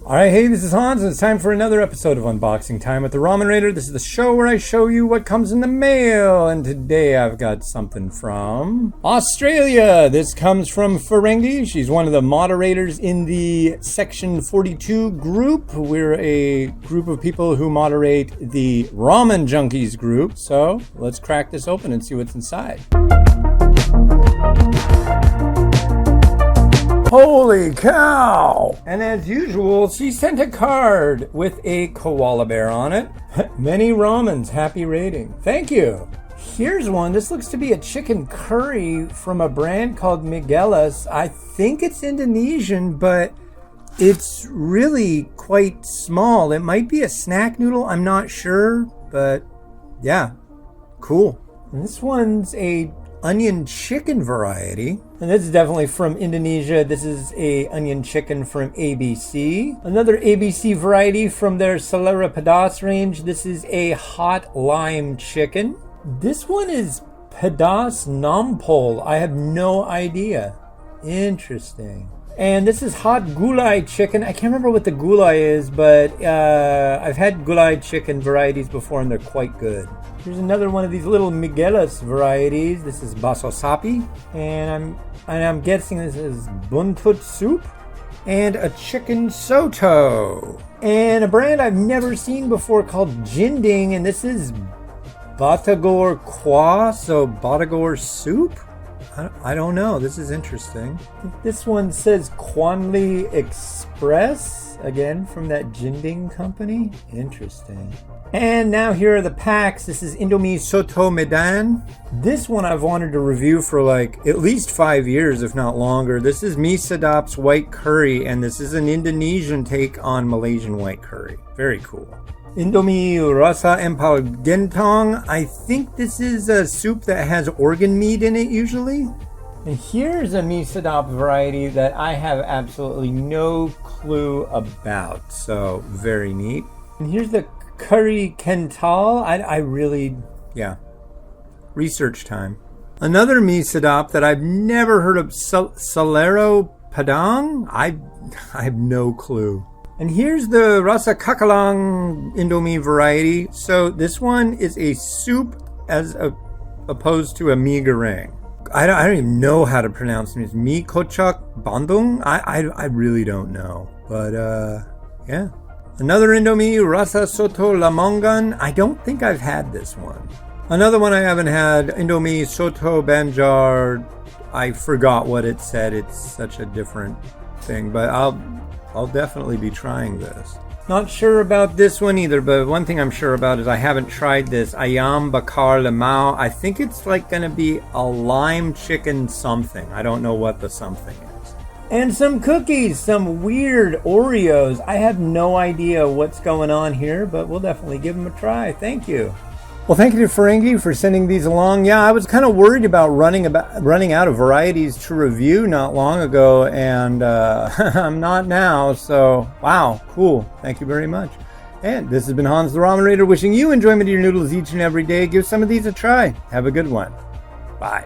Alright, hey, this is Hans, and it's time for another episode of Unboxing Time with the Ramen Raider. This is the show where I show you what comes in the mail, and today I've got something from Australia. This comes from Pher Engi. She's one of the moderators in the Section 42 group. We're a group of people who moderate the Ramen Junkies group, so let's crack this open and see what's inside. Holy cow! And as usual, she sent a card with a koala bear on it. Many ramens, happy rating. Thank you. Here's one. This looks to be a chicken curry from a brand called Miguelas. I think it's Indonesian, but it's really quite small. It might be a snack noodle. I'm not sure, but yeah, cool. And this one's a onion chicken variety, and this is definitely from Indonesia. This is a onion chicken from ABC. Another ABC variety from their Selera Pedas range. This is a hot lime chicken. This one is Pedas Nampol. I have no idea. Interesting. And this is hot gulai chicken. I can't remember what the gulai is, but I've had gulai chicken varieties before and they're quite good. Here's another one of these little Miguelas varieties. This is baso sapi, and I'm guessing this is buntut soup, and a chicken soto, and a brand I've never seen before called Jinding, and this is Batagor Kwa, so Batagor soup? I don't know. This is interesting. This one says Kwanli Express, again from that Jinding company. Interesting. And now here are the packs. This is Indomi Soto Medan. This one I've wanted to review for like at least 5 years, if not longer. This is Mi Sedap's white curry, and this is an Indonesian take on Malaysian white curry. Very cool. Indomi Rasa Empal Gentong. I think this is a soup that has organ meat in it usually. And here's a Mi Sedap variety that I have absolutely no clue about. So very neat. And here's the curry kental. I really, research time. Another Mi Sedap that I've never heard of, Salero Padang. I have no clue. And here's the Rasa Kakalang Indomie variety. So this one is a soup as opposed to a mi goreng. I don't even know how to pronounce it. It's mi kocak bandung. I really don't know. But yeah. Another Indomie Rasa Soto Lamongan. I don't think I've had this one. Another one I haven't had, Indomie Soto Banjar. I forgot what it said. It's such a different thing, but I'll definitely be trying this. Not sure about this one either, but one thing I'm sure about is I haven't tried this Ayam Bakar Lemao. I think it's like going to be a lime chicken something. I don't know what the something is. And some cookies, some weird Oreos. I have no idea what's going on here, but we'll definitely give them a try. Thank you. Well, thank you to Pher Engi for sending these along. Yeah, I was kind of worried about running out of varieties to review not long ago, and I'm not now, so wow, cool. Thank you very much. And this has been Hans the Ramen Raider, wishing you enjoyment of your noodles each and every day. Give some of these a try. Have a good one. Bye.